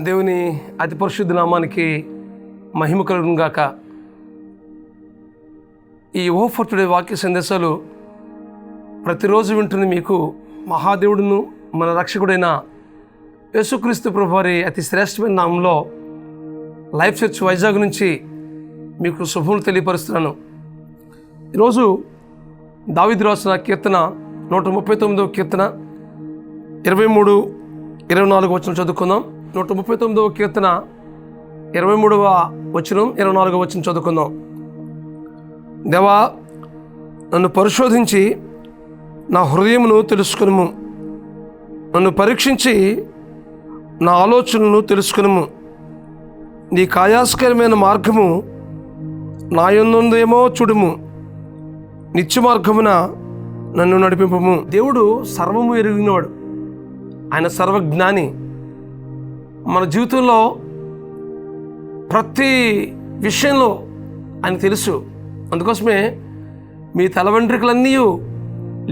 దేవుని అతి పరిశుద్ధ నామానికి మహిమ కలుగును గాక. ఈ ఫర్ టుడే వాక్య సందేశాలు ప్రతిరోజు వింటున్న మీకు మహాదేవుడును మన రక్షకుడైన యేసుక్రీస్తు ప్రభువారి అతి శ్రేష్టమైన నామంలో లైఫ్ చర్చ్ వైజాగ్ నుంచి మీకు శుభములు తెలియపరుస్తున్నాను. ఈరోజు దావీదు రాసిన కీర్తన 139వ కీర్తన 23-24 వచనం చదువుకుందాం. 139వ కీర్తన 23వ వచనం 24వ వచనం చదువుకుందాం. దేవా, నన్ను పరిశోధించి నా హృదయమును తెలుసుకునుము, నన్ను పరీక్షించి నా ఆలోచనలను తెలుసుకునుము. నీ కాయాస్కరమైన మార్గము నా యందుందేమో చూడుము, నిత్య మార్గమున నన్ను నడిపింపుము. దేవుడు సర్వము ఎరిగినవాడు, ఆయన సర్వజ్ఞాని. మన జీవితంలో ప్రతి విషయంలో ఆయన తెలుసు. అందుకోసమే మీ తల వెంట్రుకలన్నీ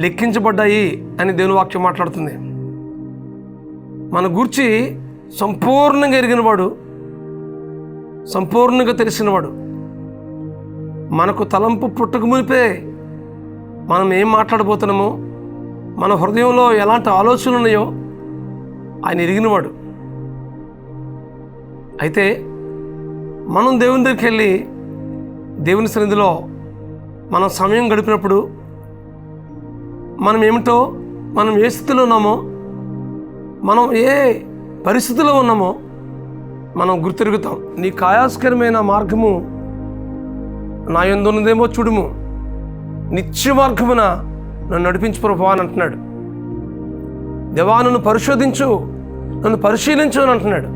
లెక్కించబడ్డాయి అని దేవుని వాక్యం మాట్లాడుతుంది. మన గూర్చి సంపూర్ణంగా ఎరిగినవాడు, సంపూర్ణంగా తెలిసినవాడు. మనకు తలంపు పుట్టక మునిపే మనం ఏం మాట్లాడబోతున్నామో, మన హృదయంలో ఎలాంటి ఆలోచనలు ఉన్నాయో ఆయన ఎరిగినవాడు. అయితే మనం దేవుని దగ్గరికి వెళ్ళి దేవుని సన్నిధిలో మనం సమయం గడిపినప్పుడు మనం ఏమిటో, మనం ఏ స్థితిలో ఉన్నామో, మనం ఏ పరిస్థితిలో ఉన్నామో మనం గుర్తెరుగుతాం. నీ కాయాస్కరమైన మార్గము నా యందున్నదేమో చూడుము, నిత్య మార్గమున నన్ను నడిపించు ప్రభువా అని అంటున్నాడు. దేవా, నన్ను పరిశోధించు, నన్ను పరిశీలించు అని అంటున్నాడు.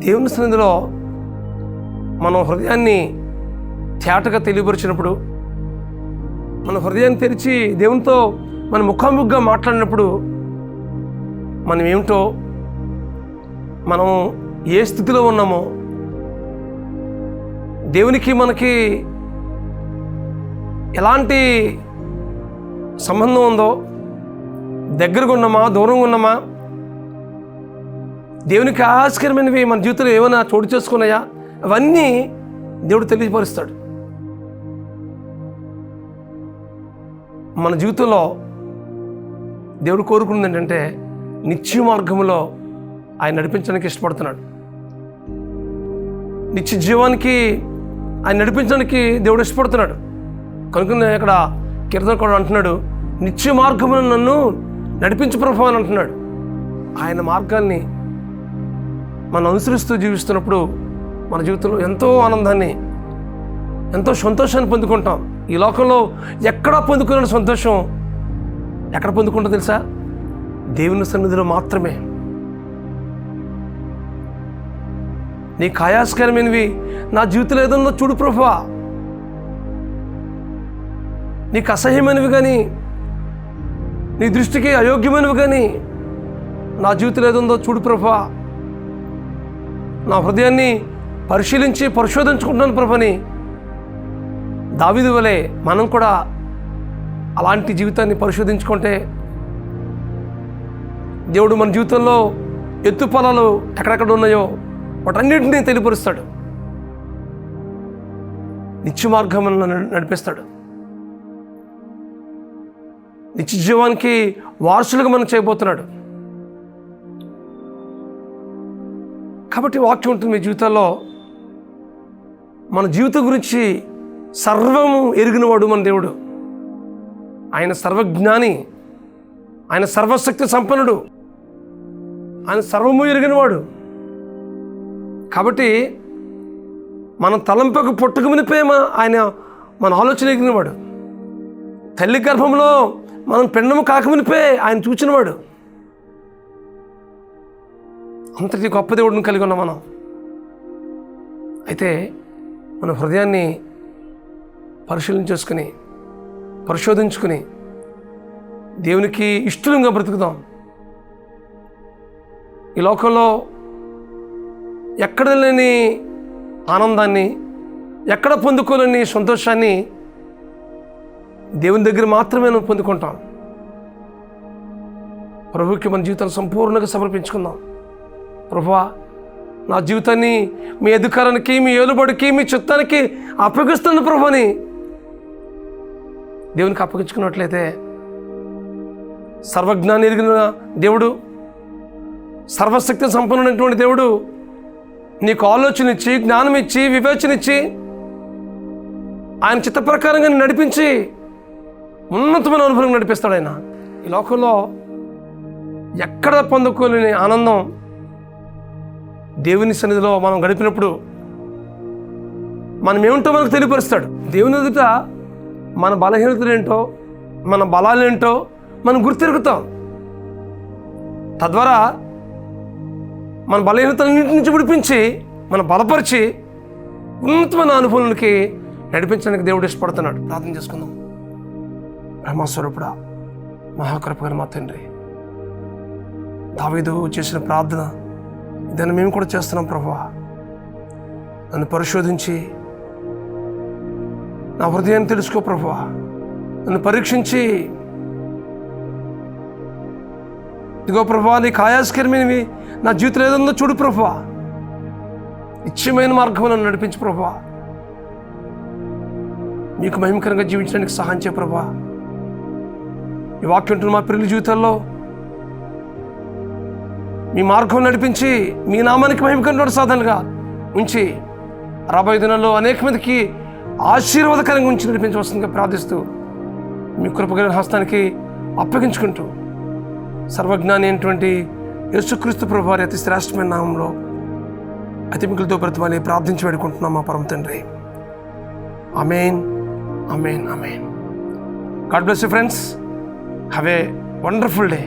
దేవుని సన్నిధిలో మనం హృదయాన్ని తేటగా తెలియపరిచినప్పుడు, మన హృదయాన్ని తెరిచి దేవునితో మన ముఖాముఖిగా మాట్లాడినప్పుడు మనం ఏమిటో, మనం ఏ స్థితిలో ఉన్నామో, దేవునికి మనకి ఎలాంటి సంబంధం ఉందో, దగ్గరగా ఉన్నామా, దూరంగా ఉన్నామా, దేవునికి ఆశ్చర్యమైనవి మన జీవితంలో ఏమైనా చోటు చేసుకున్నాయా, అవన్నీ దేవుడు తెలియపరుస్తాడు. మన జీవితంలో దేవుడు కోరుకున్నది ఏంటంటే నిత్య మార్గంలో ఆయన నడిపించడానికి ఇష్టపడుతున్నాడు. నిత్య జీవానికి ఆయన నడిపించడానికి దేవుడు ఇష్టపడుతున్నాడు. కనుక ఇక్కడ కీర్తన కూడా అంటున్నాడు, నిత్య మార్గమున నన్ను నడిపించు ప్రభువా అని అంటున్నాడు. ఆయన మార్గాన్ని మనం అనుసరిస్తూ జీవిస్తున్నప్పుడు మన జీవితంలో ఎంతో ఆనందాన్ని, ఎంతో సంతోషాన్ని పొందుకుంటాం. ఈ లోకంలో ఎక్కడా పొందుకున్న సంతోషం ఎక్కడ పొందుకుంటా తెలుసా? దేవుని సన్నిధిలో మాత్రమే. నీ కాయాస్కరమైనవి నా జీవితంలో ఏదన్నా చూడు ప్రభువా, నీకు అసహ్యమైనవి కానీ, నీ దృష్టికి అయోగ్యమైనవి కానీ నా జీవితంలో ఏదుందో చూడు ప్రభువా, నా హృదయాన్ని పరిశీలించి పరిశోధించుకుంటున్నాను ప్రభుని. దావీదు వలె మనం కూడా అలాంటి జీవితాన్ని పరిశోధించుకుంటే దేవుడు మన జీవితంలో ఎత్తుపలాలు ఎక్కడెక్కడ ఉన్నాయో వాటన్నిటినీ తెలియపరుస్తాడు, నిత్య మార్గంలో నడిపిస్తాడు. నిత్య జీవానికి వారసులుగా మనం చేయబోతున్నాడు. కాబట్టి వాక్యం ఉంటుంది మీ జీవితాల్లో. మన జీవితం గురించి సర్వము ఎరిగినవాడు మన దేవుడు. ఆయన సర్వజ్ఞాని, ఆయన సర్వశక్తి సంపన్నుడు, ఆయన సర్వము ఎరిగినవాడు. కాబట్టి మనం తలంపకు పుట్టక మునిపే ఆయన మన ఆలోచన ఎరిగినవాడు. తల్లి గర్భంలో మనం పిండము కాకమునిపే ఆయన చూచినవాడు. అంతటి గొప్ప దేవుడిని కలిగి ఉన్నాం మనం. అయితే మన హృదయాన్ని పరిశోధించుకుని దేవునికి ఇష్టంగా బ్రతుకుదాం. ఈ లోకంలో ఎక్కడ లేని ఆనందాన్ని, ఎక్కడ పొందుకోలేని సంతోషాన్ని దేవుని దగ్గర మాత్రమే పొందుకుంటాం. ప్రభువుకి మన జీవితాన్ని సంపూర్ణంగా సమర్పించుకుందాం. ప్రభువా, నా జీవితాన్ని మీ అధికారానికి, మీ ఏలుబడికి, మీ చిత్తానికి అప్పగిస్తున్న ప్రభుని దేవునికి అప్పగించుకున్నట్లయితే సర్వజ్ఞాని ఎరిగిన దేవుడు, సర్వశక్తి సంపన్నుడైనటువంటి దేవుడు నీకు ఆలోచన ఇచ్చి, జ్ఞానం ఇచ్చి, వివేచన ఇచ్చి, ఆయన చిత్త ప్రకారంగా నడిపించి ఉన్నతమైన అనుభవం నడిపిస్తాడు. ఆయన ఈ లోకంలో ఎక్కడ పొందుకోలేని ఆనందం దేవుని సన్నిధిలో మనం గడిపినప్పుడు మనం ఏమిటో మనకు తెలియపరుస్తాడు. దేవుని ఎదుట మన బలహీనతలు ఏంటో, మన బలాలేంటో మనం గుర్తెరుగుతాం. తద్వారా మన బలహీనతలన్నింటి నుంచి విడిపించి మన బలపరిచి ఉన్నతమైన అనుభవాలకి నడిపించడానికి దేవుడు ఇష్టపడుతున్నాడు. ప్రార్థన చేసుకుందాం. బ్రహ్మస్వరూపుడా, మహాకృపగల మా తండ్రి, దావీదు చేసిన ప్రార్థన దాన్ని మేము కూడా చేస్తున్నాం. ప్రభువా, నన్ను పరిశోధించి నా హృదయాన్ని తెలుసుకో ప్రభువా, నన్ను పరీక్షించి ఇదిగో ప్రభువా, నీకు ఆయాస్కరమైనవి నా జీవితంలో ఏదన్నా చూడు ప్రభువా, నిత్యమైన మార్గం నన్ను నడిపించు ప్రభువా, మీకు మహిమకరంగా జీవించడానికి సహాయం చేయ ప్రభువా. ఈ వాక్యం మా పిల్లల జీవితాల్లో మీ మార్గం నడిపించి మీ నామానికి మహిమకరమైన సాధనగా ఉంచి రాబోయే దినాల్లో అనేక మందికి ఆశీర్వాదకరంగా ఉంచి నడిపించవలసిందిగా ప్రార్థిస్తూ మీ కృపగల హస్తానికి అప్పగించుకుంటూ సర్వజ్ఞాని అయినటువంటి యేసుక్రీస్తు ప్రభువారి అతి శ్రేష్టమైన నామంలో అతి మిగులుతో బ్రతమని ప్రార్థించి వేడుకుంటున్నాం మా పరమ తండ్రి. ఆమేన్, ఆమేన్, ఆమేన్. God bless you friends. Have a wonderful day.